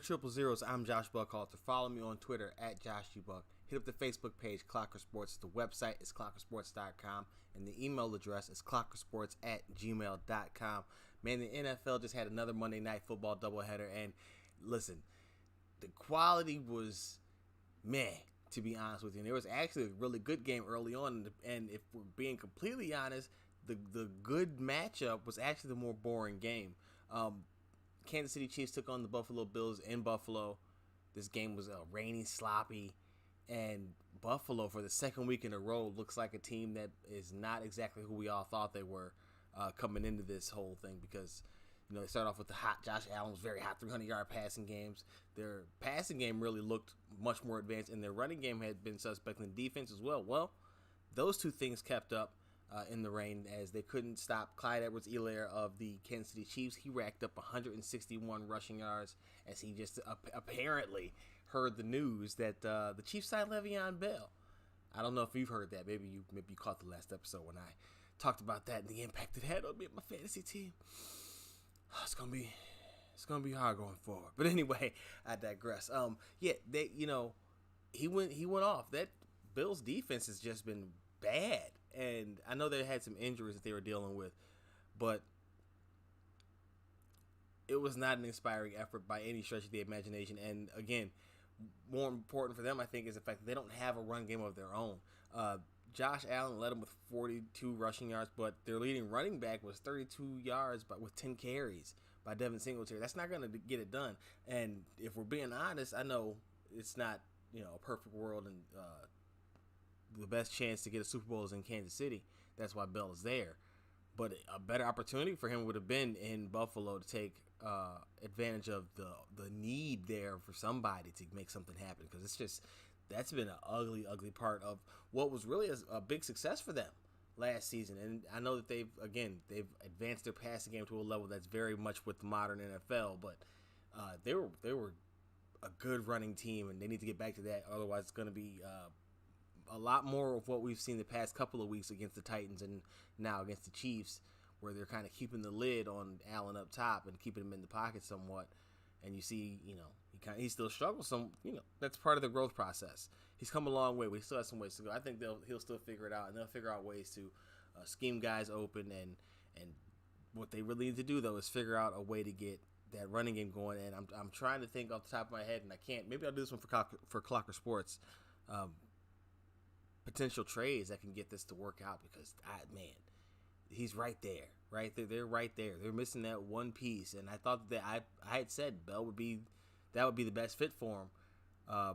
Triple Zeros, I'm Josh Buckhalter. Follow me on Twitter at JoshUBuck. Hit up the Facebook page, Clocker Sports. The website is clockersports.com, and the email address is clockersports@gmail.com. Man, the NFL just had another Monday Night Football doubleheader, and listen, the quality was meh, to be honest with you. And there was actually a really good game early on, and if we're being completely honest, the good matchup was actually the more boring game. Kansas City Chiefs took on the Buffalo Bills in Buffalo. This game was rainy, sloppy, and Buffalo, for the second week in a row, looks like a team that is not exactly who we all thought they were coming into this whole thing, because they started off with the hot Josh Allen was very hot 300-yard passing games. Their passing game really looked much more advanced, and their running game had been suspect in defense as well. Well, those two things kept up in the rain, as they couldn't stop Clyde Edwards-Helaire of the Kansas City Chiefs. He racked up 161 rushing yards as he just apparently heard the news that the Chiefs signed Le'Veon Bell. I don't know if you've heard that. Maybe you caught the last episode when I talked about that and the impact it had on me and my fantasy team. It's gonna be hard going forward. But anyway, I digress. He went off. That Bills defense has just been bad, and I know they had some injuries that they were dealing with, but it was not an inspiring effort by any stretch of the imagination. And again, more important for them, I think, is the fact that they don't have a run game of their own. Josh Allen led them with 42 rushing yards, but their leading running back was 32 yards with 10 carries by Devin Singletary. That's not going to get it done. And if we're being honest, I know it's not a perfect world, and the best chance to get a Super Bowl is in Kansas City. That's why Bell is there. But a better opportunity for him would have been in Buffalo to take advantage of the need there for somebody to make something happen, because that's been an ugly part of what was really a big success for them last season. And I know that they've advanced their passing game to a level that's very much with the modern NFL, but they were a good running team, and they need to get back to that. Otherwise, it's going to be a lot more of what we've seen the past couple of weeks against the Titans and now against the Chiefs, where they're kind of keeping the lid on Allen up top and keeping him in the pocket somewhat. And you see, he still struggles some. That's part of the growth process. He's come a long way, but he still has some ways to go. I think he'll still figure it out, and they'll figure out ways to scheme guys open. And what they really need to do, though, is figure out a way to get that running game going. And I'm trying to think off the top of my head, and I can't. Maybe I'll do this one for Clocker Sports. Potential trades that can get this to work out, because he's right there. They're right there. They're missing that one piece, and I thought that I had said Bell would be the best fit for him,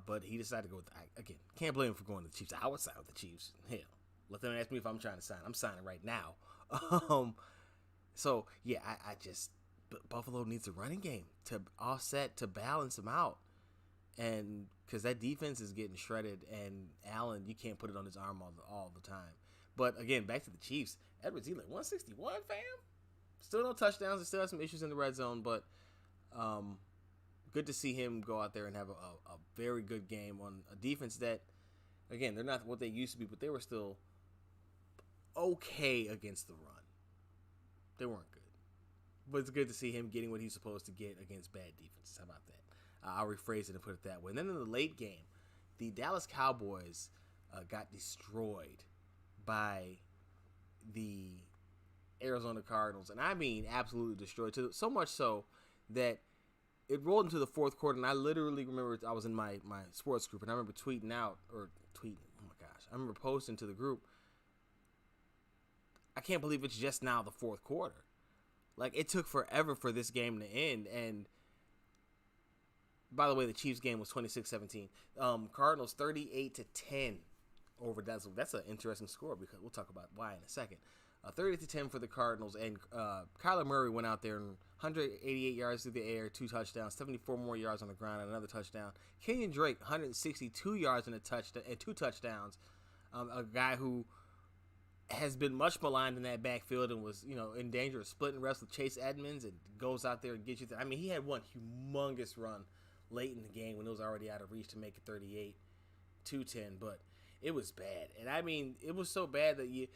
but he decided to go with again. Can't blame him for going to the Chiefs. I would sign with the Chiefs. Hell, let them ask me if I'm trying to sign. I'm signing right now. So yeah, Buffalo needs a running game to offset, to balance them out. And because that defense is getting shredded, and Allen, you can't put it on his arm all the time. But again, back to the Chiefs. Edwards-Helaire, 161, fam. Still no touchdowns. They still have some issues in the red zone, but good to see him go out there and have a very good game on a defense that, again, they're not what they used to be, but they were still okay against the run. They weren't good. But it's good to see him getting what he's supposed to get against bad defenses. How about that? I'll rephrase it and put it that way. And then in the late game, the Dallas Cowboys got destroyed by the Arizona Cardinals. And I mean absolutely destroyed. So much so that it rolled into the fourth quarter. And I literally remember I was in my sports group, and I remember oh my gosh. I remember posting to the group, I can't believe it's just now the fourth quarter. Like, it took forever for this game to end. And by the way, the Chiefs game was 26-17. Cardinals 38-10 over Dallas. That's an interesting score, because we'll talk about why in a second. 38-10 for the Cardinals, and Kyler Murray went out there and 188 yards through the air, 2 touchdowns, 74 more yards on the ground, and another touchdown. Kenyon Drake 162 yards and 2 touchdowns. A guy who has been much maligned in that backfield and was, in danger of splitting reps with Chase Edmonds, and goes out there and gets you there. I mean, he had one humongous run late in the game when it was already out of reach to make it 38-10, but it was bad. And I mean, it was so bad that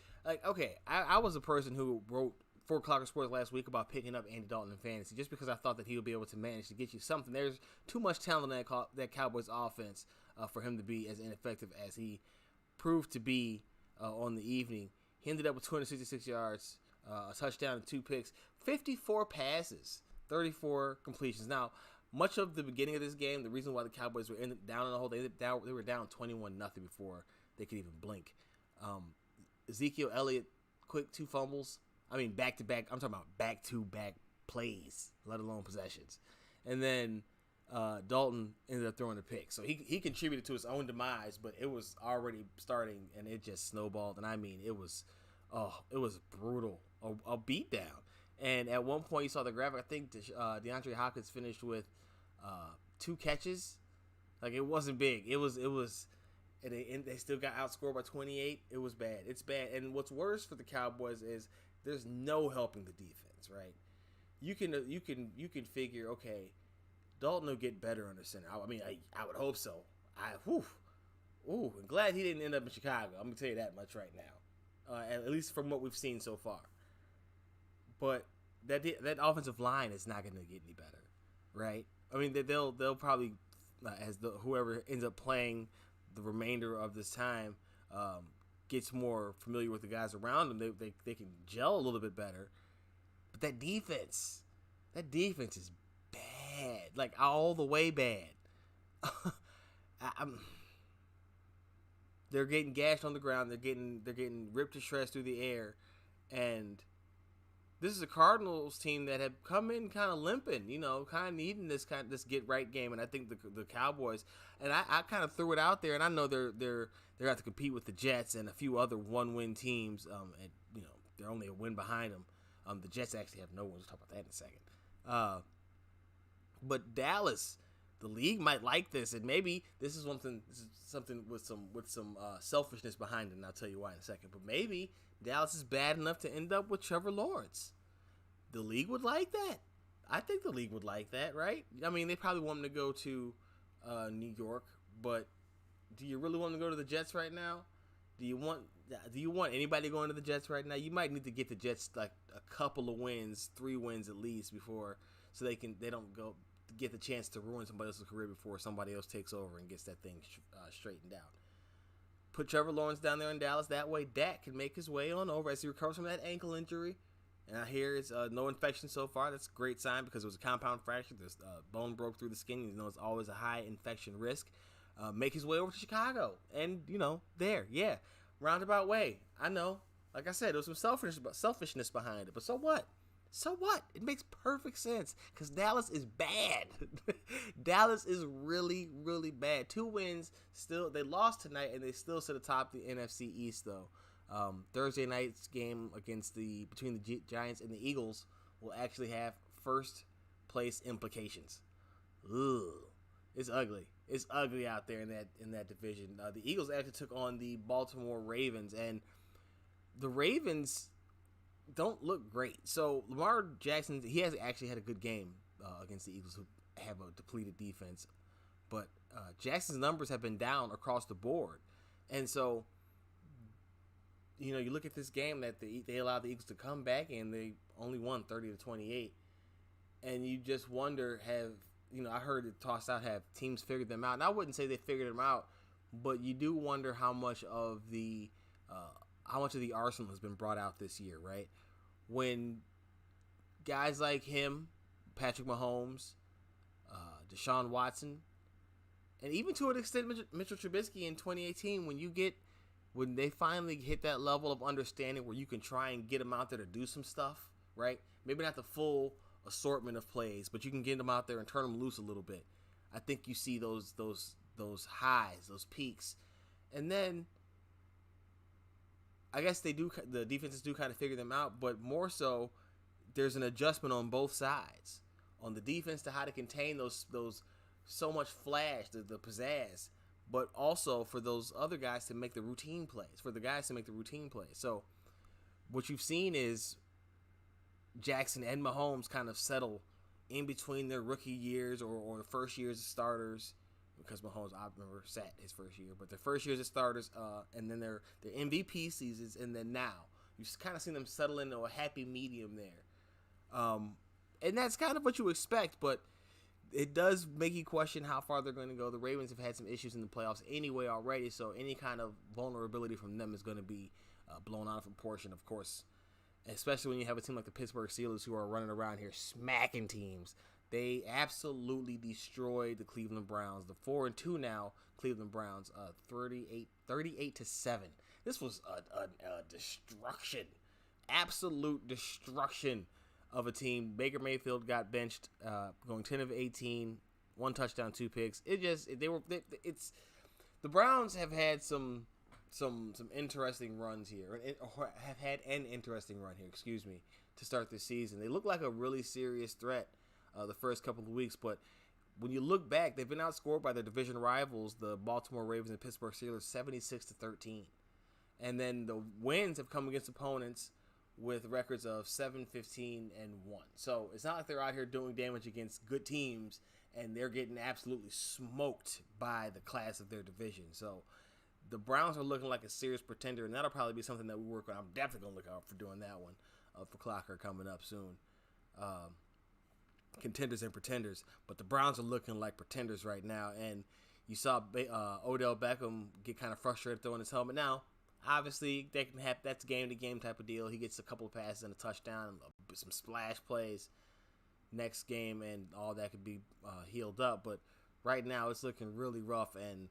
I was a person who wrote 4 O'Clock Sports last week about picking up Andy Dalton in fantasy, just because I thought that he would be able to manage to get you something. There's too much talent in that Cowboys offense for him to be as ineffective as he proved to be on the evening. He ended up with 266 yards, a touchdown and 2 picks, 54 passes, 34 completions. Now, much of the beginning of this game, the reason why the Cowboys were down in the hole, they were down 21-0 before they could even blink. Ezekiel Elliott, quick 2 fumbles. I mean, back-to-back. I'm talking about back-to-back plays, let alone possessions. And then Dalton ended up throwing a pick. So he contributed to his own demise, but it was already starting, and it just snowballed. And I mean, it was brutal, a beatdown. And at one point, you saw the graphic. I think DeAndre Hopkins finished with 2 catches. Like, it wasn't big. It was. And they still got outscored by 28. It was bad. It's bad. And what's worse for the Cowboys is there's no helping the defense, right? You can figure, okay, Dalton will get better under center. I mean, I would hope so. I'm glad he didn't end up in Chicago. I'm gonna tell you that much right now, at least from what we've seen so far. But that offensive line is not gonna get any better, right? I mean, they'll probably whoever ends up playing the remainder of this time gets more familiar with the guys around them, they can gel a little bit better. But that defense is bad, like all the way bad. They're getting gashed on the ground. They're getting ripped to shreds through the air, and this is a Cardinals team that had come in kind of limping, kind of needing this get right game. And I think the Cowboys, and I kind of threw it out there, and I know they're have to compete with the Jets and a few other 1-win teams, and they're only a win behind them. The Jets actually have no one. We'll talk about that in a second. But Dallas, the league might like this, and maybe this is something with some selfishness behind it. And I'll tell you why in a second. But maybe Dallas is bad enough to end up with Trevor Lawrence. The league would like that. I think the league would like that, right? I mean, they probably want him to go to New York, but do you really want him to go to the Jets right now? Do you want anybody going to the Jets right now? You might need to get the Jets like a couple of wins, 3 wins at least, before so they don't go get the chance to ruin somebody else's career before somebody else takes over and gets that thing straightened out. Put Trevor Lawrence down there in Dallas. That way Dak can make his way on over as he recovers from that ankle injury. And I hear it's no infection so far. That's a great sign because it was a compound fracture. The bone broke through the skin. It's always a high infection risk. Make his way over to Chicago. And, roundabout way. I know. Like I said, there was some selfishness behind it. But so what? So what? It makes perfect sense because Dallas is bad. Dallas is really, really bad. 2 wins. Still, they lost tonight, and they still sit atop the NFC East, though. Thursday night's game between the Giants and the Eagles will actually have first place implications. Ugh, it's ugly. It's ugly out there in that division. The Eagles actually took on the Baltimore Ravens, and the Ravens don't look great. So Lamar Jackson, he has actually had a good game against the Eagles, who have a depleted defense, but Jackson's numbers have been down across the board, and so you look at this game that they allowed the Eagles to come back, and they only won 30-28, and you just wonder, I heard it tossed out, have teams figured them out? And I wouldn't say they figured them out, but you do wonder how much of the arsenal has been brought out this year, right? When guys like him, Patrick Mahomes, Deshaun Watson, and even to an extent Mitchell Trubisky in 2018, when they finally hit that level of understanding where you can try and get them out there to do some stuff, right? Maybe not the full assortment of plays, but you can get them out there and turn them loose a little bit. I think you see those highs, those peaks, and then I guess the defenses do kind of figure them out, but more so, there's an adjustment on both sides. On the defense to how to contain those so much flash, the pizzazz, but also for those other guys to make the routine plays, So what you've seen is Jackson and Mahomes kind of settle in between their rookie years or the first years as starters, because Mahomes, I remember, sat his first year, but their first years as starters, and then their MVP seasons, and then now You've kind of seen them settle into a happy medium there. And that's kind of what you expect, but it does make you question how far they're going to go. The Ravens have had some issues in the playoffs anyway already, so any kind of vulnerability from them is going to be blown out of proportion, of course, especially when you have a team like the Pittsburgh Steelers who are running around here smacking teams. They absolutely destroyed the Cleveland Browns. The 4-2 now Cleveland Browns, 38-7. This was a destruction, absolute destruction of a team. Baker Mayfield got benched, going 10 of 18, 1 touchdown, 2 picks. The Browns have had some interesting runs here, or have had an interesting run here, to start this season. They look like a really serious threat the first couple of weeks, but when you look back, they've been outscored by their division rivals, the Baltimore Ravens and Pittsburgh Steelers, 76-13. And then the wins have come against opponents with records of 7-15-1. So it's not like they're out here doing damage against good teams and they're getting absolutely smoked by the class of their division. So the Browns are looking like a serious pretender, and that'll probably be something that we work on. I'm definitely going to look out for doing that one for Clocker coming up soon. Contenders and pretenders, but the Browns are looking like pretenders right now, and you saw Odell Beckham get kind of frustrated throwing his helmet. Now, obviously, that's game-to-game type of deal. He gets a couple of passes and a touchdown, some splash plays next game, and all that could be healed up. But right now, it's looking really rough, and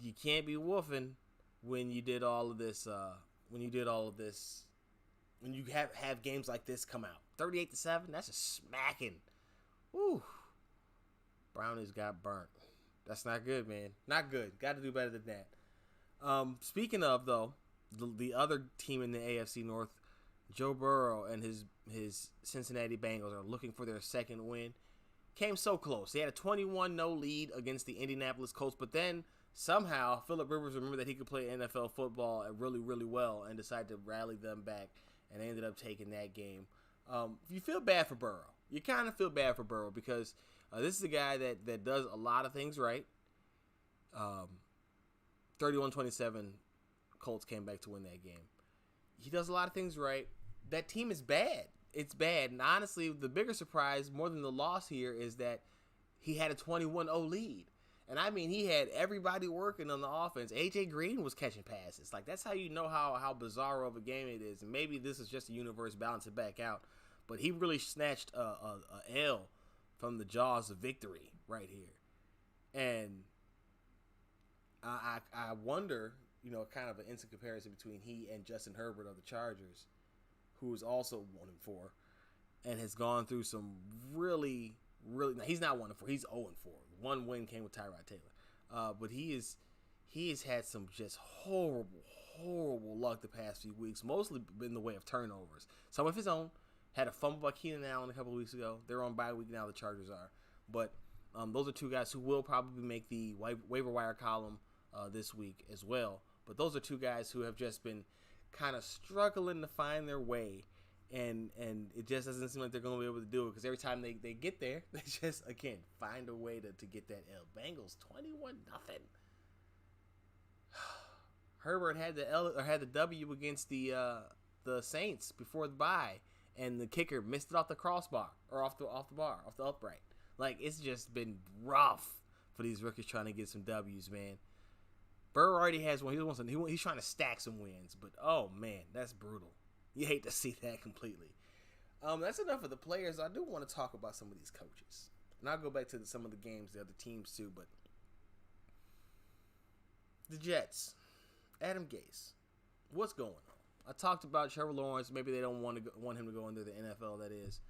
you can't be woofing when you did all of this. When you have games like this come out, 38-7, that's a smacking. Woo! Brownies got burnt. That's not good, man. Not good. Got to do better than that. Speaking of, though, the other team in the AFC North, Joe Burrow and his Cincinnati Bengals are looking for their second win. Came so close. They had a 21-0 lead against the Indianapolis Colts, but then somehow Phillip Rivers remembered that he could play NFL football really, really well and decided to rally them back, and they ended up taking that game. You feel bad for Burrow. You kind of feel bad for Burrow because this is a guy that does a lot of things right. 31-27, Colts came back to win that game. He does a lot of things right. That team is bad. It's bad. And honestly, the bigger surprise, more than the loss here, is that he had a 21-0 lead. And I mean, he had everybody working on the offense. A.J. Green was catching passes. Like, that's how you know how bizarre of a game it is. And maybe this is just the universe balancing back out. But he really snatched a L from the jaws of victory right here. And I wonder, kind of an instant comparison between he and Justin Herbert of the Chargers, who is also 1-4 and has gone through some really, now he's not 1-4, he's 0-4. One win came with Tyrod Taylor. But he has had some just horrible luck the past few weeks, mostly in the way of turnovers. Some of his own. Had a fumble by Keenan Allen a couple of weeks ago. They're on bye week now, the Chargers are. But those are two guys who will probably make the waiver wire column this week as well. But those are two guys who have just been kind of struggling to find their way. And it just doesn't seem like they're going to be able to do it because every time they get there, they just, again, find a way to get that L. Bengals 21-0. Herbert had the W against the Saints before the bye. And the kicker missed it off the crossbar or off the upright. Like, it's just been rough for these rookies trying to get some W's, man. Burrow already has one. He's trying to stack some wins, but oh man, that's brutal. You hate to see that completely. That's enough of the players. I do want to talk about some of these coaches, and I'll go back to some of the games, the other teams too. But the Jets, Adam Gase, what's going on? I talked about Trevor Lawrence. Maybe they don't want him to go into the NFL, that is.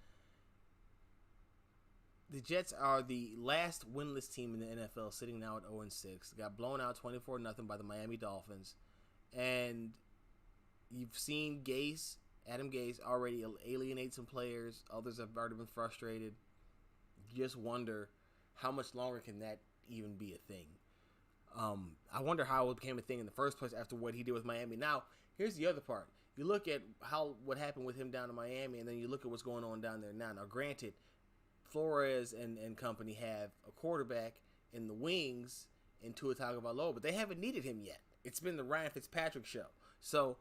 The Jets are the last winless team in the NFL, sitting now at 0-6. Got blown out 24-0 by the Miami Dolphins. And you've seen Adam Gase, already alienate some players. Others have already been frustrated. You just wonder how much longer can that even be a thing. I wonder how it became a thing in the first place after what he did with Miami. Now, here's the other part. You look at what happened with him down in Miami, and then you look at what's going on down there now. Now, granted, Flores and company have a quarterback in the wings in Tua Tagovailoa, but they haven't needed him yet. It's been the Ryan Fitzpatrick show. So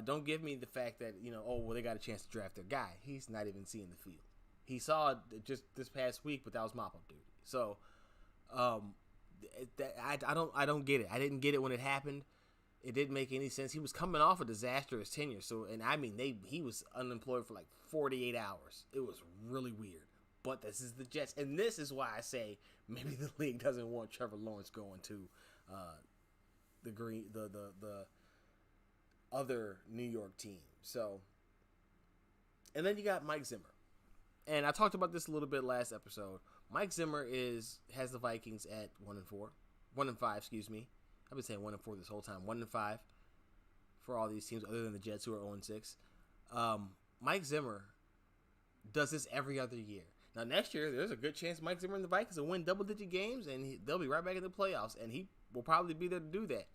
Don't give me the fact that, they got a chance to draft their guy. He's not even seeing the field. He saw it just this past week, but that was mop-up duty. So, I don't get it. I didn't get it when it happened. It didn't make any sense. He was coming off a disastrous tenure. So, he was unemployed for like 48 hours. It was really weird. But this is the Jets, and this is why I say maybe the league doesn't want Trevor Lawrence going to the other New York team. So, and then you got Mike Zimmer, and I talked about this a little bit last episode. Mike Zimmer has the Vikings at 1-5. Excuse me, I've been saying 1-4 this whole time. 1-5 for all these teams, other than the Jets, who are 0-6. Mike Zimmer does this every other year. Now, next year, there's a good chance Mike Zimmer and the Vikings will win double-digit games, and they'll be right back in the playoffs, and he will probably be there to do that.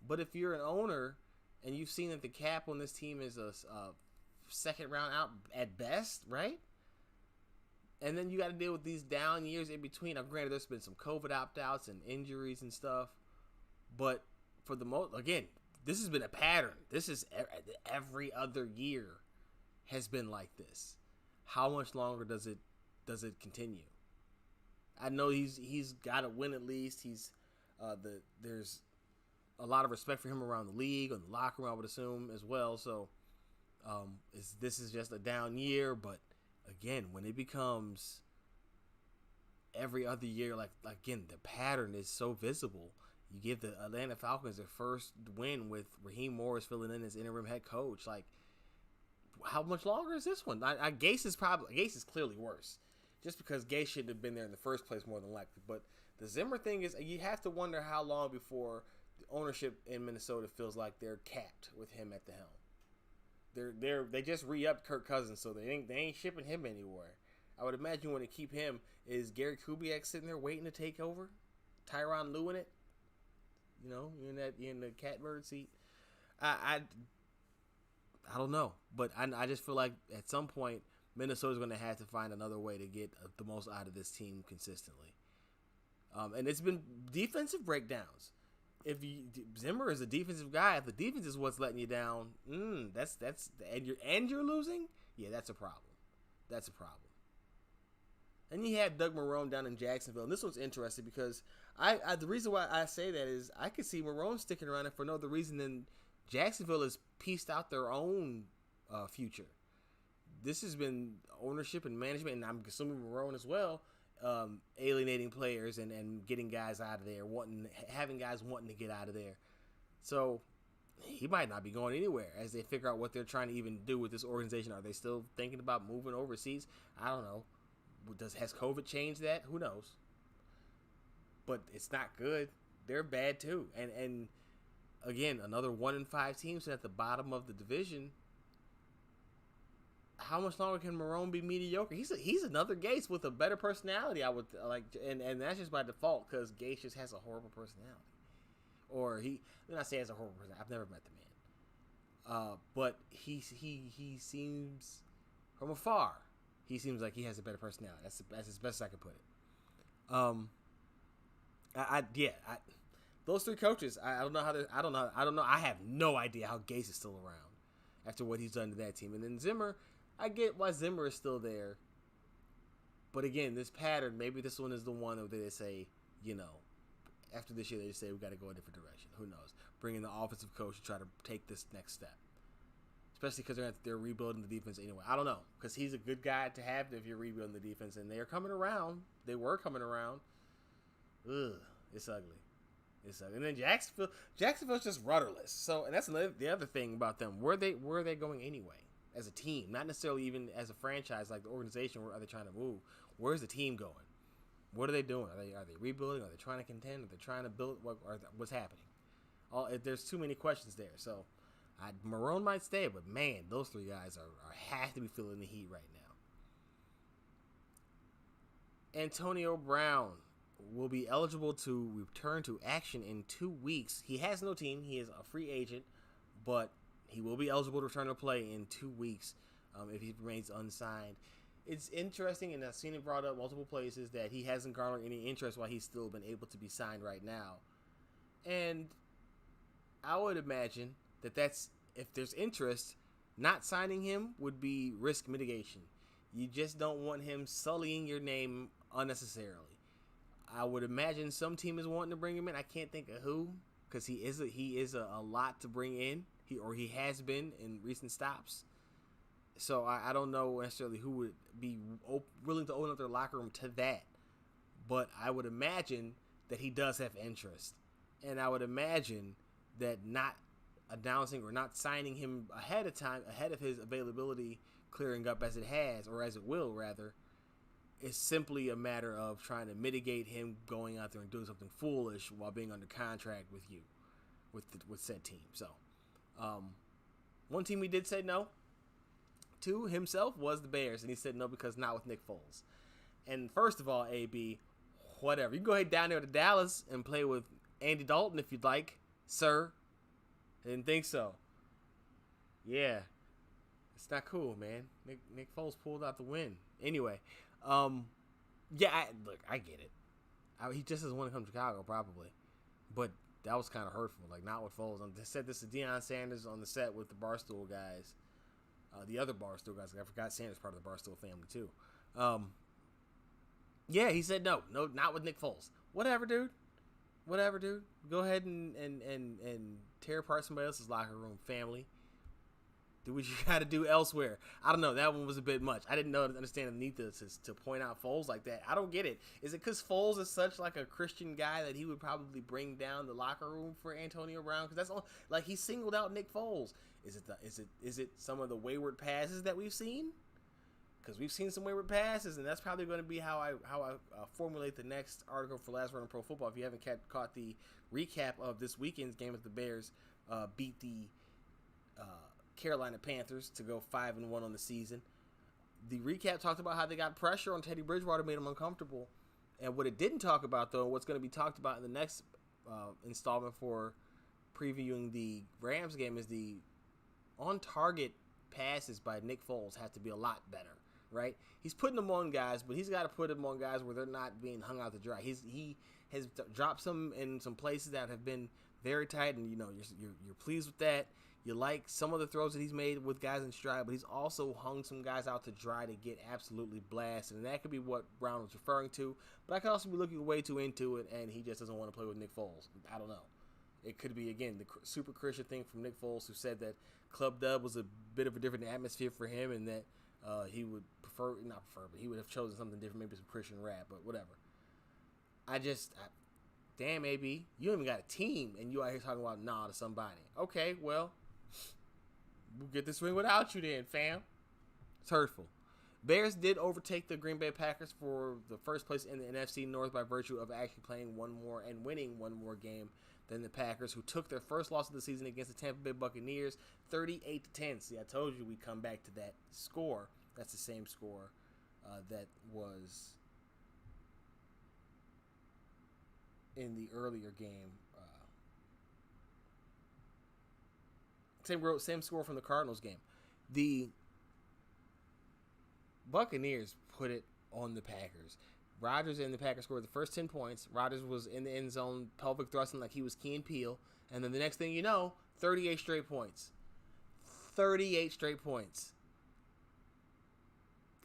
But if you're an owner and you've seen that the cap on this team is a second round out at best, right? And then you got to deal with these down years in between. Now, granted, there's been some COVID opt-outs and injuries and stuff, but for the most, again, this has been a pattern. This is every other year has been like this. How much longer does it continue? I know he's got to win at least. There's a lot of respect for him around the league and the locker room, I would assume, as well. So this is just a down year, but again, when it becomes every other year, like again, the pattern is so visible. You give the Atlanta Falcons their first win with Raheem Morris filling in as interim head coach. Like, how much longer is this one? Gase is clearly worse, just because Gase shouldn't have been there in the first place, more than likely. But the Zimmer thing is, you have to wonder how long before the ownership in Minnesota feels like they're capped with him at the helm. They just re-upped Kirk Cousins, so they ain't shipping him anywhere. I would imagine you want to keep him. Is Gary Kubiak sitting there waiting to take over? Tyronn Lue in it? You're in the catbird seat. I don't know, but I just feel like at some point Minnesota's going to have to find another way to get the most out of this team consistently. And it's been defensive breakdowns. If Zimmer is a defensive guy, if the defense is what's letting you down, that's and you're losing, yeah, that's a problem. That's a problem. And you had Doug Marrone down in Jacksonville, and this one's interesting because the reason why I say that is I could see Marrone sticking around for no other reason than Jacksonville has pieced out their own future. This has been ownership and management, and I'm assuming Marrone as well, alienating players and getting guys out of there, having guys wanting to get out of there. So he might not be going anywhere as they figure out what they're trying to even do with this organization. Are they still thinking about moving overseas? I don't know. Has COVID changed that? Who knows? But it's not good. They're bad too. And again, another 1-5 team at the bottom of the division. How much longer can Marrone be mediocre? He's another Gase with a better personality, I would like, and that's just by default because Gase just has a horrible personality. Or I'm not saying he has a horrible personality. I've never met the man, but he seems from afar. He seems like he has a better personality. That's as best I could put it. Those three coaches. I don't know how. I don't know. I have no idea how Gase is still around after what he's done to that team. And then Zimmer, I get why Zimmer is still there. But again, this pattern. Maybe this one is the one where they say, after this year, they just say we got to go a different direction. Who knows? Bring in the offensive coach to try to take this next step. Especially because they're rebuilding the defense anyway. I don't know. Because he's a good guy to have if you're rebuilding the defense. And they're coming around. They were coming around. Ugh. It's ugly. And then Jacksonville's just rudderless. So, and that's the other thing about them. Where are they going anyway? As a team. Not necessarily even as a franchise like the organization. Where are they trying to move? Where's the team going? What are they doing? Are they rebuilding? Are they trying to contend? Are they trying to build? What's happening? There's too many questions there. So, Marrone might stay, but man, those three guys have to be feeling the heat right now. Antonio Brown will be eligible to return to action in 2 weeks. He has no team. He is a free agent, but he will be eligible to return to play in 2 weeks if he remains unsigned. It's interesting, and I've seen it brought up multiple places, that he hasn't garnered any interest while he's still been able to be signed right now. And I would imagine that that's if there's interest, not signing him would be risk mitigation. You just don't want him sullying your name unnecessarily. I would imagine some team is wanting to bring him in. I can't think of who, because he is a lot to bring in. He has been in recent stops. So I don't know necessarily who would be willing to open up their locker room to that. But I would imagine that he does have interest. And I would imagine that not announcing or not signing him ahead of time, ahead of his availability clearing up as it has, or as it will rather, is simply a matter of trying to mitigate him going out there and doing something foolish while being under contract with you, with said team. So, one team he did say no to himself was the Bears, and he said no because not with Nick Foles. And first of all, AB, whatever. You can go ahead down there to Dallas and play with Andy Dalton if you'd like, sir. I didn't think so. Yeah. It's not cool, man. Nick Foles pulled out the win. Anyway, yeah, I get it. He just doesn't want to come to Chicago, probably. But that was kind of hurtful. Like, not with Foles. I said this to Deion Sanders on the set with the Barstool guys. The other Barstool guys. I forgot Sanders part of the Barstool family, too. Yeah, he said no, not with Nick Foles. Whatever, dude. Go ahead and tear apart somebody else's locker room, family. Do what you got to do elsewhere. I don't know. That one was a bit much. I didn't understand the need to point out Foles like that. I don't get it. Is it because Foles is such like a Christian guy that he would probably bring down the locker room for Antonio Brown? Because that's all. Like, he singled out Nick Foles. Is it some of the wayward passes that we've seen? Because we've seen some wayward passes, and that's probably going to be how I formulate the next article for Last Word on Pro Football. If you haven't caught the recap of this weekend's game as the Bears beat the Carolina Panthers to go 5-1 on the season. The recap talked about how they got pressure on Teddy Bridgewater, made him uncomfortable. And what it didn't talk about, though, what's going to be talked about in the next installment for previewing the Rams game, is the on-target passes by Nick Foles have to be a lot better, right? He's putting them on guys, but he's got to put them on guys where they're not being hung out to dry. He has dropped some in some places that have been very tight, and you're pleased with that. You like some of the throws that he's made with guys in stride, but he's also hung some guys out to dry to get absolutely blasted, and that could be what Brown was referring to. But I could also be looking way too into it, and he just doesn't want to play with Nick Foles. I don't know. It could be, again, the super Christian thing from Nick Foles, who said that Club Dub was a bit of a different atmosphere for him, and that he would but he would have chosen something different, maybe some Christian rap, but whatever. Damn, AB, you don't even got a team, and you out here talking about nah to somebody. Okay, well, we'll get this win without you then, fam. It's hurtful. Bears did overtake the Green Bay Packers for the first place in the NFC North by virtue of actually playing one more and winning one more game than the Packers, who took their first loss of the season against the Tampa Bay Buccaneers, 38-10. See, I told you we'd come back to that score. That's the same score that was in the earlier game. Same score from the Cardinals game. The Buccaneers put it on the Packers. Rodgers and the Packers scored the first 10 points. Rodgers was in the end zone, pelvic thrusting like he was Key and Peele. And then the next thing you know, 38 straight points. 38 straight points.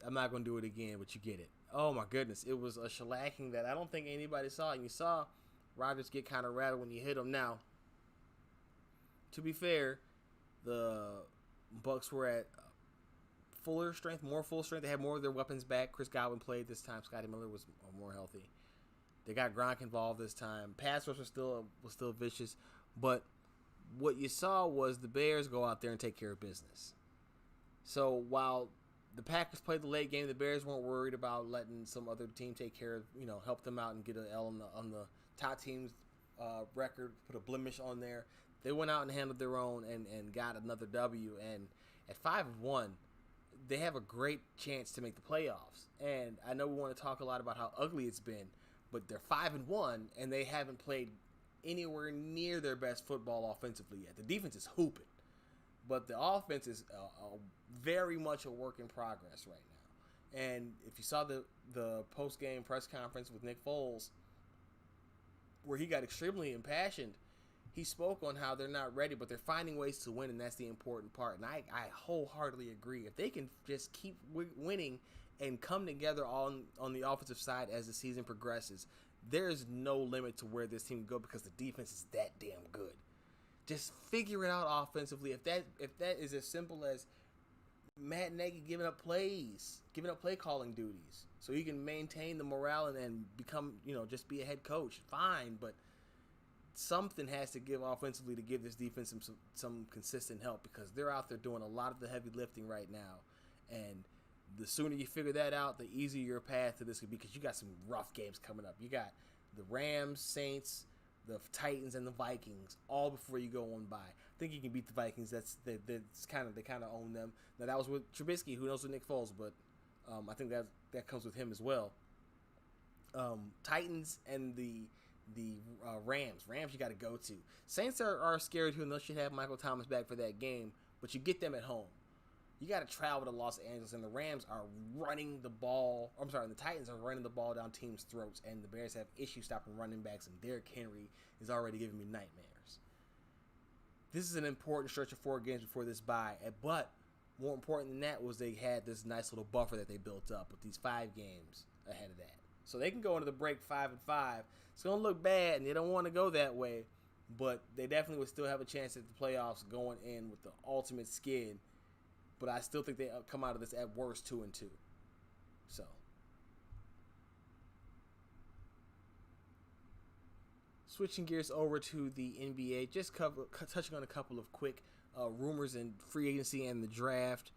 I'm not going to do it again, but you get it. Oh, my goodness. It was a shellacking that I don't think anybody saw. And you saw Rodgers get kind of rattled when you hit him. Now, to be fair, the Bucs were at more full strength. They had more of their weapons back. Chris Godwin played this time. Scotty Miller was more healthy. They got Gronk involved this time. Pass rush was still vicious. But what you saw was the Bears go out there and take care of business. So while the Packers played the late game, the Bears weren't worried about letting some other team take care of, help them out and get an L on the top team's record, put a blemish on there. They went out and handled their own and got another W. And at 5-1, they have a great chance to make the playoffs. And I know we want to talk a lot about how ugly it's been, but they're 5-1, and they haven't played anywhere near their best football offensively yet. The defense is hooping, but the offense is very much a work in progress right now. And if you saw the post-game press conference with Nick Foles, where he got extremely impassioned, he spoke on how they're not ready, but they're finding ways to win, and that's the important part. And I wholeheartedly agree. If they can just keep winning and come together on the offensive side as the season progresses, there's no limit to where this team can go because the defense is that damn good. Just figure it out offensively. If that is as simple as Matt Nagy giving up play calling duties, so he can maintain the morale and become, just be a head coach, fine, but something has to give offensively to give this defense some consistent help, because they're out there doing a lot of the heavy lifting right now. And the sooner you figure that out, the easier your path to this could be, because you got some rough games coming up. You got the Rams, Saints, the Titans, and the Vikings all before you go on by. I think you can beat the Vikings. They kind of own them. Now that was with Trubisky. Who knows with Nick Foles? But I think that comes with him as well. Titans and the Rams. Rams you got to go to. Saints are scary too, unless you have Michael Thomas back for that game. But you get them at home. You got to travel to Los Angeles, and the Rams are running the ball. I'm sorry, the Titans are running the ball down teams' throats, and the Bears have issues stopping running backs, and Derrick Henry is already giving me nightmares. This is an important stretch of 4 games before this bye, but more important than that was they had this nice little buffer that they built up with these 5 games ahead of that. So they can go into the break 5-5. It's going to look bad, and they don't want to go that way, but they definitely would still have a chance at the playoffs going in with the ultimate skid. But I still think they come out of this at worst 2-2. So, switching gears over to the NBA, just touching on a couple of quick rumors in free agency and the draft.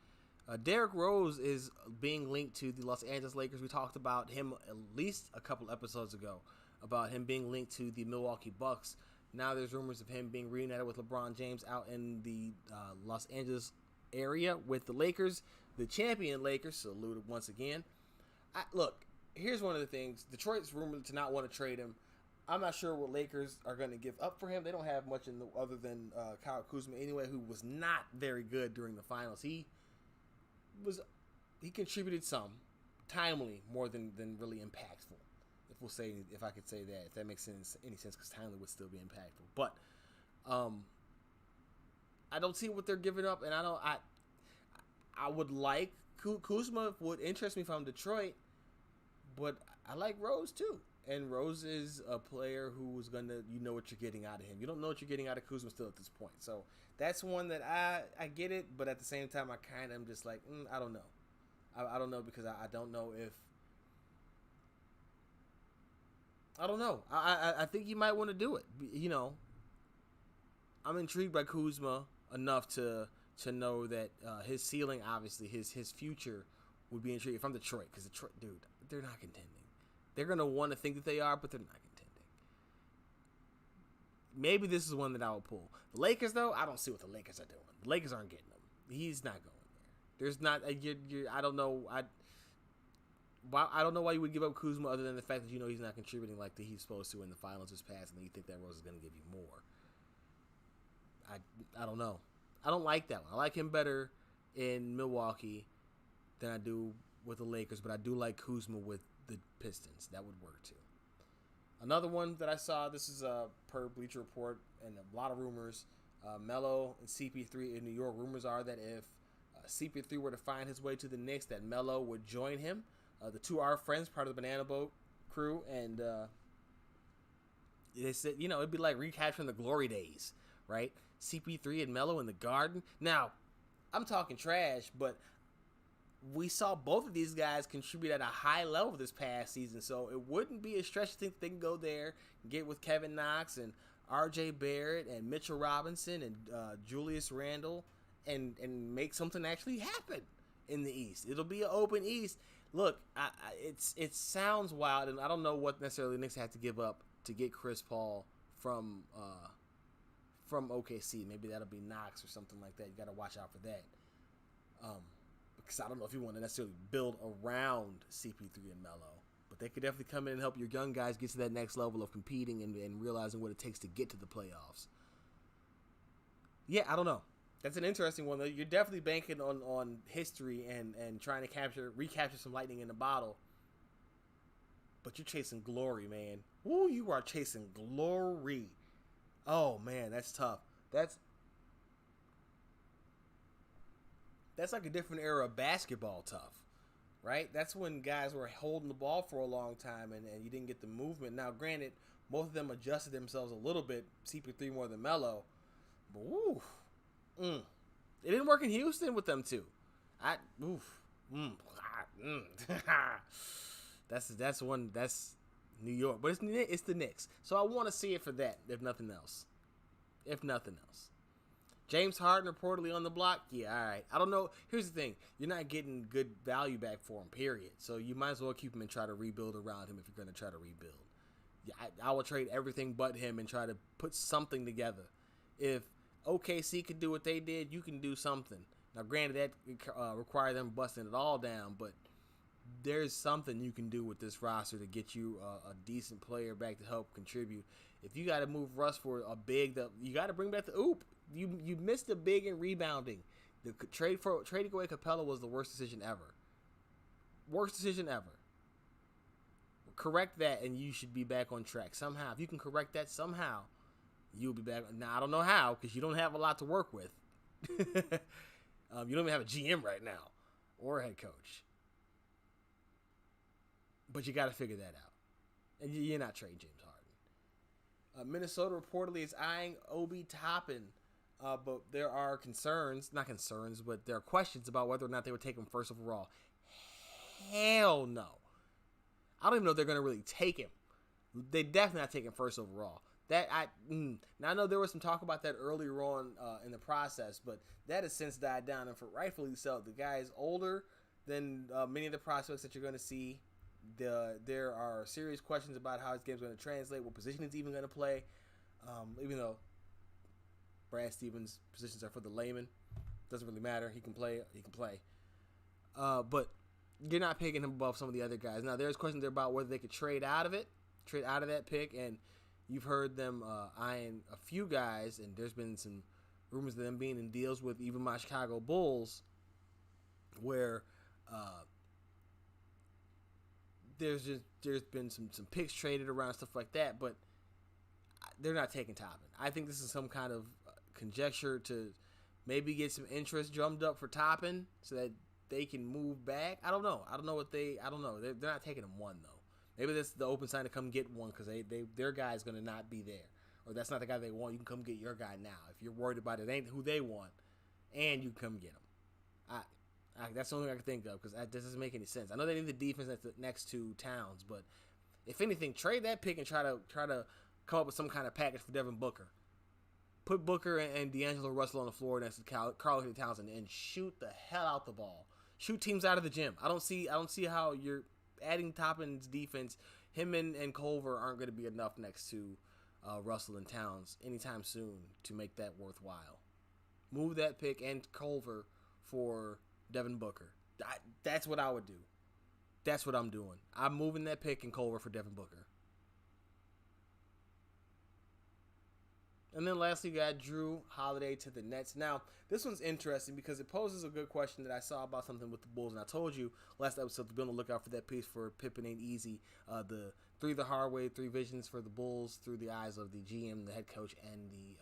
Derrick Rose is being linked to the Los Angeles Lakers. We talked about him at least a couple episodes ago, about him being linked to the Milwaukee Bucks. Now there's rumors of him being reunited with LeBron James out in the Los Angeles area with the Lakers, the champion Lakers. Salute once again. Look, here's one of the things. Detroit's rumored to not want to trade him. I'm not sure what Lakers are going to give up for him. They don't have much other than Kyle Kuzma anyway, who was not very good during the finals. He contributed some, timely more than really impactful. If I could say that, if that makes any sense, because timely would still be impactful. But I don't see what they're giving up, and I would like Kuzma would interest me if I'm Detroit, but I like Rose too. And Rose is a player who's gonna, what you're getting out of him. You don't know what you're getting out of Kuzma still at this point. So that's one that I get it, but at the same time I kind of am just like, I don't know. I don't know, because I don't know if I don't know. I think you might want to do it. I'm intrigued by Kuzma enough to know that his ceiling, obviously, his future would be intriguing if I'm Detroit, because Detroit, dude, they're not contending. They're going to want to think that they are, but they're not contending. Maybe this is one that I would pull. The Lakers, though, I don't see what the Lakers are doing. The Lakers aren't getting him. He's not going there. There's not I don't know. I don't know why you would give up Kuzma, other than the fact that he's not contributing like he's supposed to in the finals this past, and then you think that Rose is going to give you more. I don't know. I don't like that one. I like him better in Milwaukee than I do with the Lakers, but I do like Kuzma with the Pistons. That would work too. Another one that I saw, this is per Bleacher Report and a lot of rumors, Melo and CP3 in New York. Rumors are that if CP3 were to find his way to the Knicks, that Melo would join him. The two are friends, part of the Banana Boat crew, and they said, it'd be like recapturing the glory days, right? CP3 and Melo in the Garden. Now, I'm talking trash, but we saw both of these guys contribute at a high level this past season, so it wouldn't be a stretch to think they can go there and get with Kevin Knox and R.J. Barrett and Mitchell Robinson and Julius Randle and make something actually happen in the East. It'll be an open East. Look, it sounds wild, and I don't know what necessarily the Knicks have to give up to get Chris Paul from OKC. Maybe that'll be Knox or something like that. You got to watch out for that. Because I don't know if you want to necessarily build around CP3 and Melo. But they could definitely come in and help your young guys get to that next level of competing and realizing what it takes to get to the playoffs. Yeah, I don't know. That's an interesting one, though. You're definitely banking on history and trying to recapture some lightning in the bottle. But you're chasing glory, man. Woo, you are chasing glory. Oh man, that's tough. That's like a different era of basketball tough, right? That's when guys were holding the ball for a long time and you didn't get the movement. Now, granted, both of them adjusted themselves a little bit, CP3 more than Melo, but woo, it didn't work in Houston with them too. I oof, mm, mm. That's New York, but it's the Knicks, so I want to see it for that, if nothing else. If nothing else. James Harden reportedly on the block. Yeah, all right. I don't know. Here's the thing. You're not getting good value back for him, period. So you might as well keep him and try to rebuild around him if you're going to try to rebuild. Yeah, I will trade everything but him and try to put something together. If OKC could do what they did, you can do something. Now, granted, that require them busting it all down, but there's something you can do with this roster to get you a decent player back to help contribute. If you got to move Russ for a big, you got to bring back the oop. You missed the big in rebounding. The trading away Capella was the worst decision ever. Worst decision ever. Correct that, and you should be back on track somehow. If you can correct that somehow, you'll be back. Now I don't know how because you don't have a lot to work with. You don't even have a GM right now or a head coach. But you got to figure that out, and you're not trading James Harden. Minnesota reportedly is eyeing Obi Toppin. But there are not concerns, but there are questions about whether or not they would take him first overall. Hell no. I don't even know if they're going to really take him. They definitely not take him first overall. Now I know there was some talk about that earlier on in the process, but that has since died down, and for rightfully so. The guy is older than many of the prospects that you're going to see. There are serious questions about how his game's going to translate, what position he's even going to play, even though Brad Stevens' positions are for the layman. Doesn't really matter. He can play. But you're not picking him above some of the other guys. Now, there's questions there about whether they could trade out of that pick. And you've heard them eyeing a few guys, and there's been some rumors of them being in deals with even my Chicago Bulls, where there's been some picks traded around, stuff like that. But they're not taking Toppin. I think this is some kind of conjecture to maybe get some interest drummed up for Toppin so that they can move back. I don't know. I don't know. They're not taking him one, though. Maybe that's the open sign to come get one because their guy's going to not be there. Or that's not the guy they want. You can come get your guy now. If you're worried about it ain't who they want, and you can come get him. That's the only thing I can think of because that doesn't make any sense. I know they need the defense that's next to Towns, but if anything, trade that pick and try to come up with some kind of package for Devin Booker. Put Booker and D'Angelo Russell on the floor next to Karl-Anthony Towns and shoot the hell out the ball. Shoot teams out of the gym. I don't see how you're adding Toppin's defense. Him and Culver aren't going to be enough next to Russell and Towns anytime soon to make that worthwhile. Move that pick and Culver for Devin Booker. That's what I would do. That's what I'm doing. I'm moving that pick and Culver for Devin Booker. And then lastly, you got Jrue Holiday to the Nets. Now, this one's interesting because it poses a good question that I saw about something with the Bulls. And I told you last episode to be on the lookout for that piece for Pippen Ain't Easy. The the hard way, 3 visions for the Bulls through the eyes of the GM, the head coach, and the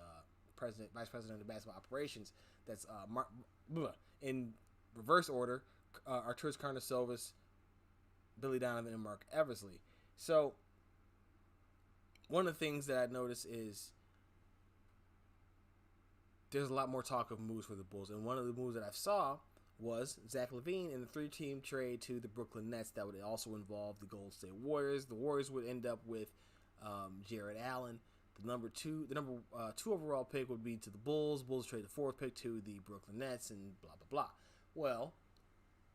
vice president of basketball operations. That's in reverse order, Arturas Karnisovas, Billy Donovan, and Mark Eversley. So, one of the things that I noticed is there's a lot more talk of moves for the Bulls. And one of the moves that I saw was Zach LaVine in the 3-team trade to the Brooklyn Nets that would also involve the Golden State Warriors. The Warriors would end up with Jared Allen. The number two overall pick would be to the Bulls. Bulls trade the 4th pick to the Brooklyn Nets and blah, blah, blah. Well,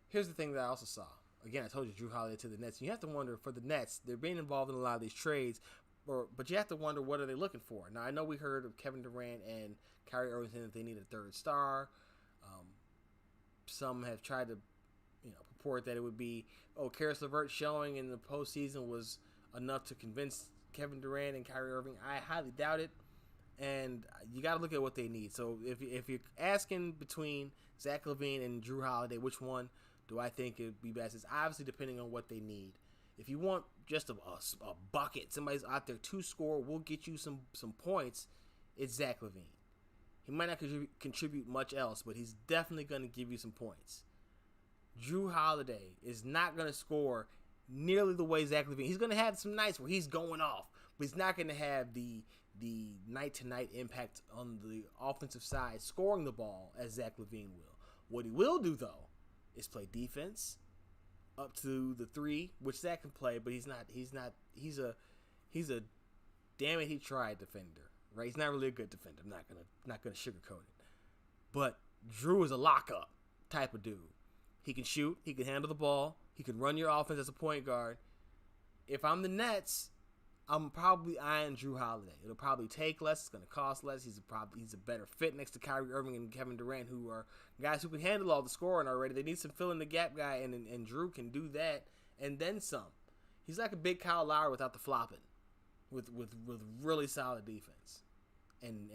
here's the thing that I also saw. Again, I told you Jrue Holiday to the Nets. You have to wonder, for the Nets, they're being involved in a lot of these trades, but you have to wonder, what are they looking for? Now, I know we heard of Kevin Durant and Kyrie Irving saying that they need a 3rd star. Some have tried to purport that it would be, Karis LeVert showing in the postseason was enough to convince Kevin Durant and Kyrie Irving. I highly doubt it. And you got to look at what they need. So if you're asking between Zach LaVine and Jrue Holiday, which one do I think it would be best? It's obviously depending on what they need. If you want just a bucket, somebody's out there to score, we'll get you some points. it's Zach Levine. He might not contribute much else, but he's definitely going to give you some points. Jrue Holiday is not going to score nearly the way Zach Levine. He's going to have some nights where he's going off, but he's not going to have the night-to-night impact on the offensive side scoring the ball as Zach Levine will. What he will do, though, is play defense up to the three, which Zach can play, but he's a damn it, he tried defender, right? He's not really a good defender. I'm not gonna sugarcoat it. But Jrue is a lockup type of dude. He can shoot, he can handle the ball, he can run your offense as a point guard. If I'm the Nets, I'm probably eyeing Jrue Holiday. It'll probably take less. It's going to cost less. He's a better fit next to Kyrie Irving and Kevin Durant, who are guys who can handle all the scoring already. They need some fill-in-the-gap guy, and Jrue can do that, and then some. He's like a big Kyle Lowry without the flopping, with really solid defense, and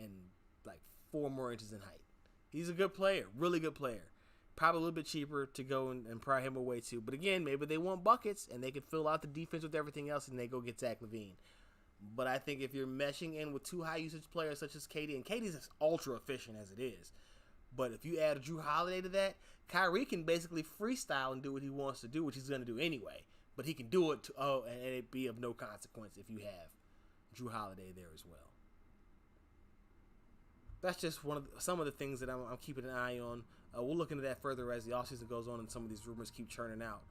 like 4 more inches in height. He's a good player, really good player. Probably a little bit cheaper to go and pry him away too. But again, maybe they want buckets and they can fill out the defense with everything else and they go get Zach Levine. But I think if you're meshing in with 2 high usage players such as KD, and KD's as ultra efficient as it is, but if you add Jrue Holiday to that, Kyrie can basically freestyle and do what he wants to do, which he's going to do anyway. But he can do it and it be of no consequence if you have Jrue Holiday there as well. That's just some of the things that I'm keeping an eye on. We'll look into that further as the offseason goes on and some of these rumors keep churning out.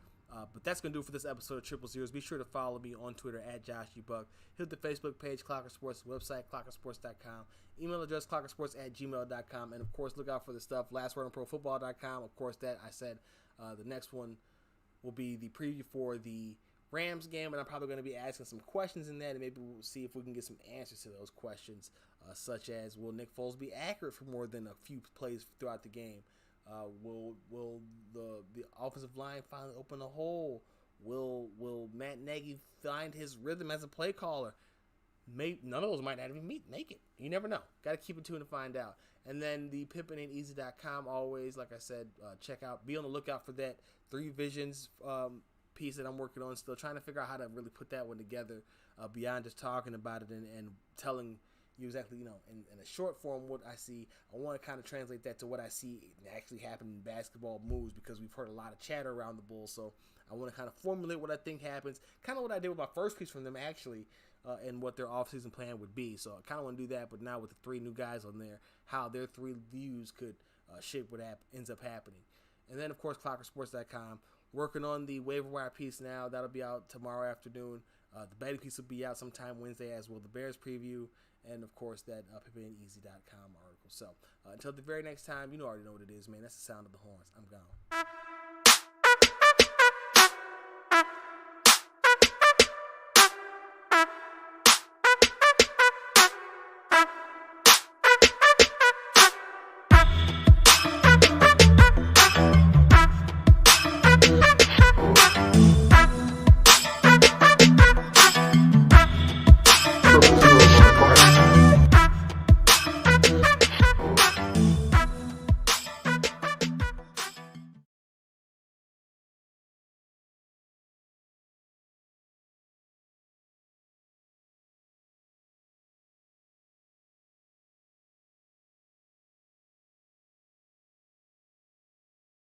But that's going to do it for this episode of Triple Zeros. Be sure to follow me on Twitter at JoshUBuck. Hit the Facebook page, Clocker Sports, website, clockersports.com. Email address, clockersports@gmail.com. And, of course, look out for the stuff, lastwordonprofootball.com. Of course, that I said the next one will be the preview for the Rams game, and I'm probably going to be asking some questions in that, and maybe we'll see if we can get some answers to those questions, such as, will Nick Foles be accurate for more than a few plays throughout the game? Will the offensive line finally open a hole? Will Matt Nagy find his rhythm as a play caller? None of those might not even make it. You never know. Got to keep it tuned to find out. And then the pimpin'ain'teasy.com, always, like I said, be on the lookout for that 3 Visions piece that I'm working on. Still trying to figure out how to really put that one together beyond just talking about it and telling you exactly, in a short form what I see. I want to kind of translate that to what I see actually happen in basketball moves, because we've heard a lot of chatter around the Bulls. So I want to kind of formulate what I think happens, kind of what I did with my first piece from them actually, and what their offseason plan would be. So I kind of want to do that, but now with the 3 new guys on there, how their 3 views could shape what ends up happening. And then, of course, clockersports.com. Working on the waiver wire piece now. That'll be out tomorrow afternoon. The betting piece will be out sometime Wednesday, as will the Bears preview. And, of course, that pimpin'ain'teasy.com article. So, until the very next time, you already know what it is, man. That's the sound of the horns. I'm gone.